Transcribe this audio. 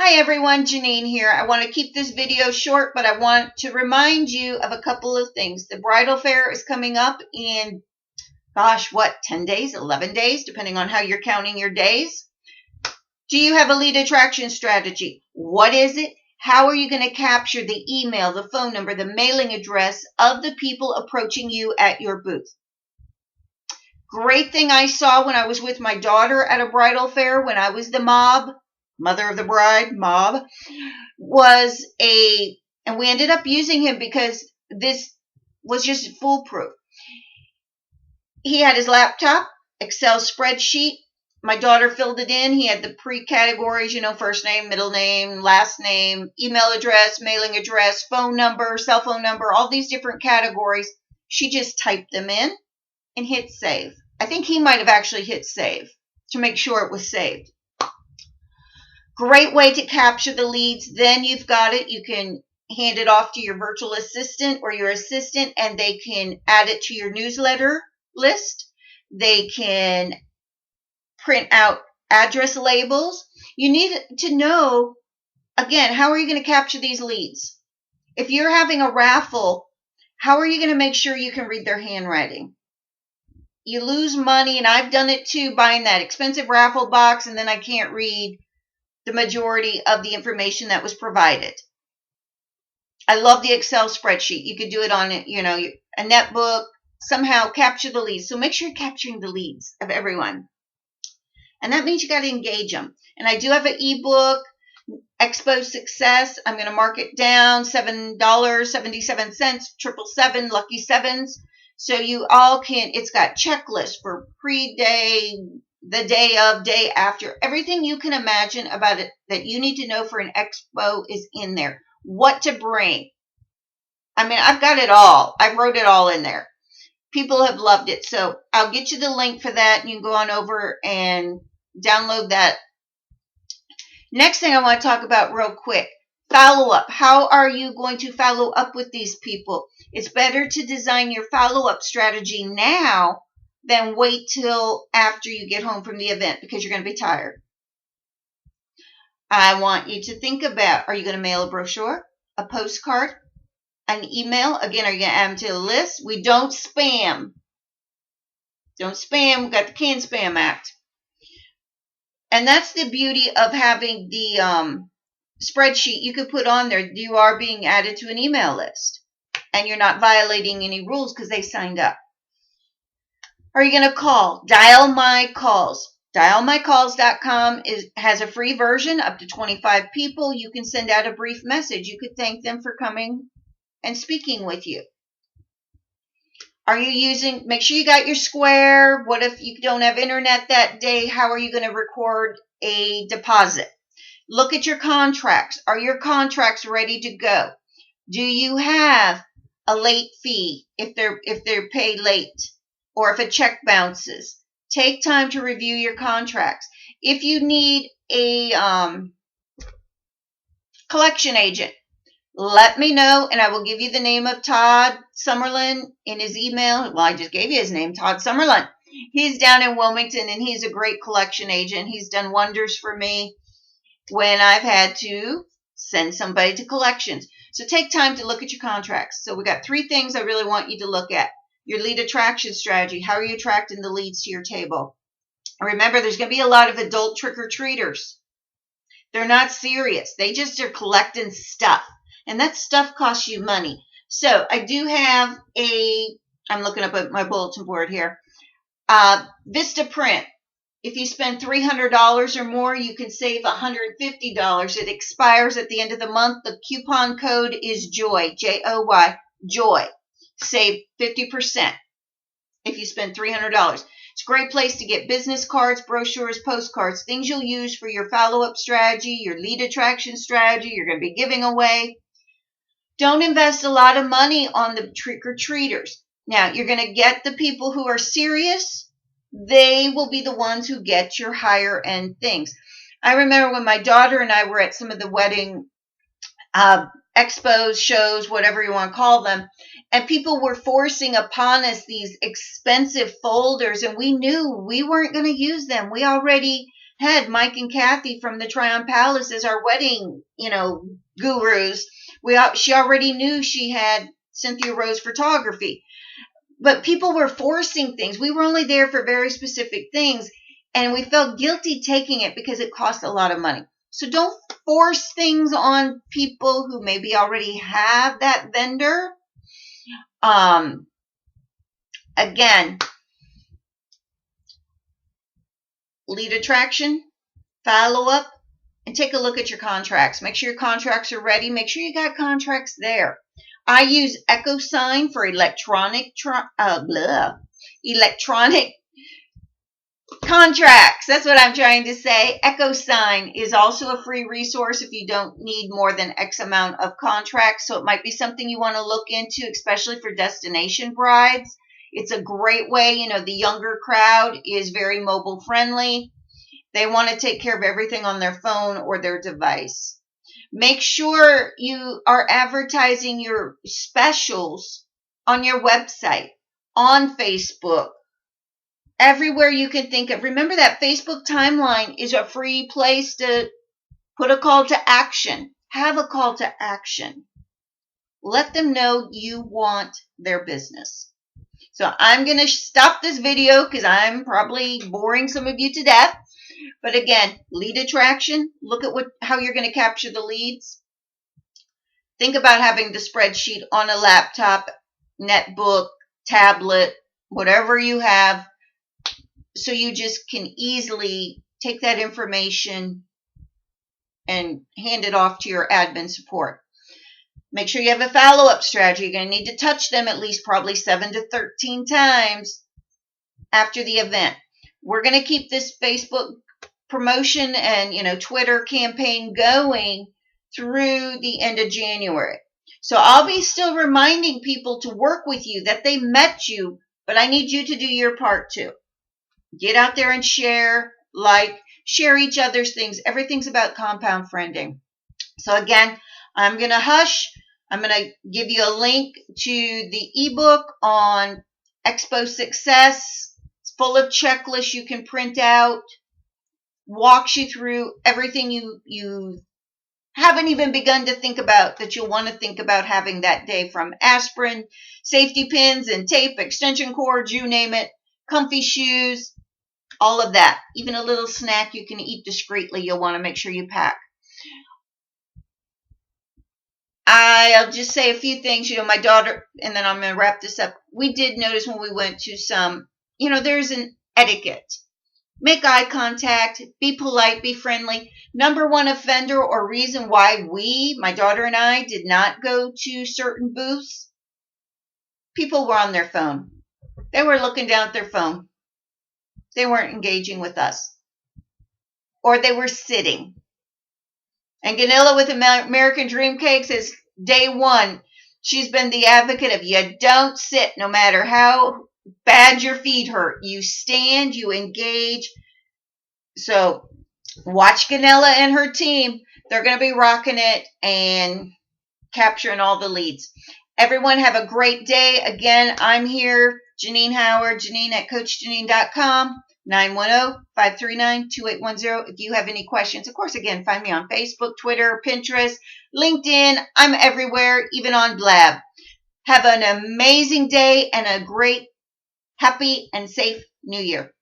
Hi everyone, Janine here. I want to keep this video short, but I want to remind you of a couple of things. The bridal fair is coming up in, 10 days, 11 days, depending on how you're counting your days. Do you have a lead attraction strategy? What is it? How are you going to capture the email, the phone number, the mailing address of the people approaching you at your booth? Great thing I saw when I was with my daughter at a bridal fair, when I was the mother of the bride, and we ended up using him because this was just foolproof. He had his laptop, Excel spreadsheet. My daughter filled it in. He had the pre-categories, first name, middle name, last name, email address, mailing address, phone number, cell phone number, all these different categories. She just typed them in and hit save. I think he might have actually hit save to make sure it was saved. Great way to capture the leads. Then you've got it. You can hand it off to your virtual assistant or your assistant, and they can add it to your newsletter list. They can print out address labels. You need to know, again, how are you going to capture these leads? If you're having a raffle, how are you going to make sure you can read their handwriting? You lose money, and I've done it too, buying that expensive raffle box, and then I can't read the majority of the information that was provided. I love the Excel spreadsheet. You could do it on, a netbook, somehow capture the leads. So make sure you're capturing the leads of everyone. And that means you got to engage them. And I do have an ebook, Expo Success. I'm going to mark it down, $7.77, 777, lucky sevens. So you all can, it's got checklists for pre-day, the day of, day after. Everything you can imagine about it that you need to know for an expo is in there. What to bring. I mean, I've got it all. I wrote it all in there. People have loved it. So I'll get you the link for that, and you can go on over and download that. Next thing I want to talk about real quick, follow-up. How are you going to follow up with these people? It's better to design your follow-up strategy now than wait till after you get home from the event, because you're going to be tired. I want you to think about, are you going to mail a brochure, a postcard, an email? Again, are you going to add them to the list? We don't spam. Don't spam. We've got the Can Spam Act. And that's the beauty of having the spreadsheet. You could put on there, you are being added to an email list. And you're not violating any rules because they signed up. Are you going to call? Dial My Calls. DialMyCalls.com has a free version, up to 25 people. You can send out a brief message. You could thank them for coming and speaking with you. Are you using, make sure you got your Square. What if you don't have internet that day? How are you going to record a deposit? Look at your contracts. Are your contracts ready to go? Do you have a late fee if they're paid late, or if a check bounces? Take time to review your contracts. If you need a collection agent, let me know, and I will give you the name of Todd Summerlin in his email. Well, I just gave you his name, Todd Summerlin. He's down in Wilmington, and he's a great collection agent. He's done wonders for me when I've had to send somebody to collections. So take time to look at your contracts. So we got 3 things I really want you to look at. Your lead attraction strategy. How are you attracting the leads to your table? Remember, there's going to be a lot of adult trick-or-treaters. They're not serious. They just are collecting stuff. And that stuff costs you money. So I do have I'm looking up at my bulletin board here, Vista Print. If you spend $300 or more, you can save $150. It expires at the end of the month. The coupon code is JOY, J-O-Y, JOY. Save 50% if you spend $300. It's a great place to get business cards, brochures, postcards, things you'll use for your follow-up strategy, your lead attraction strategy, you're going to be giving away. Don't invest a lot of money on the trick-or-treaters. Now, you're going to get the people who are serious. They will be the ones who get your higher-end things. I remember when my daughter and I were at some of the wedding expos, shows, whatever you want to call them, and people were forcing upon us these expensive folders, and we knew we weren't going to use them. We already had Mike and Kathy from the Tryon Palace as our wedding, gurus. She already knew she had Cynthia Rose Photography. But people were forcing things. We were only there for very specific things, and we felt guilty taking it because it cost a lot of money. So don't force things on people who maybe already have that vendor. Again, lead attraction, follow up, and take a look at your contracts. Make sure your contracts are ready. Make sure you got contracts there. I use EchoSign for electronic contracts. That's what I'm trying to say. EchoSign is also a free resource if you don't need more than X amount of contracts. So it might be something you want to look into, especially for destination brides. It's a great way. The younger crowd is very mobile friendly. They want to take care of everything on their phone or their device. Make sure you are advertising your specials on your website, on Facebook, everywhere you can think of. Remember that Facebook timeline is a free place to put a call to action. Have a call to action. Let them know you want their business. So I'm going to stop this video because I'm probably boring some of you to death. But again, lead attraction, look at how you're going to capture the leads. Think about having the spreadsheet on a laptop, netbook, tablet, whatever you have, so you just can easily take that information and hand it off to your admin support. Make sure you have a follow-up strategy. You're going to need to touch them at least probably 7 to 13 times after the event. We're going to keep this Facebook promotion and Twitter campaign going through the end of January. So I'll be still reminding people to work with you, that they met you, but I need you to do your part too. Get out there and share each other's things. Everything's about compound friending. So again, I'm going to hush. I'm going to give you a link to the ebook on Expo Success. It's full of checklists you can print out. Walks you through everything you haven't even begun to think about that you'll want to think about having that day, from aspirin, safety pins and tape, extension cords, you name it, comfy shoes, all of that. Even a little snack you can eat discreetly, you'll want to make sure you pack. I'll just say a few things. My daughter, and then I'm going to wrap this up. We did notice when we went to some, there's an etiquette. Make eye contact, be polite, be friendly. Number one offender or reason why my daughter and I, did not go to certain booths, people were on their phone. They were looking down at their phone. They weren't engaging with us. Or they were sitting. And Ganilla with American Dream Cake says, day one, she's been the advocate of you don't sit no matter how bad your feet hurt. You stand, you engage. So watch Ganilla and her team. They're going to be rocking it and capturing all the leads. Everyone have a great day. Again, I'm here, Janine Howard, Janine at CoachJanine.com, 910-539-2810. If you have any questions, of course, again, find me on Facebook, Twitter, Pinterest, LinkedIn. I'm everywhere, even on Blab. Have an amazing day and a great, happy, and safe New Year.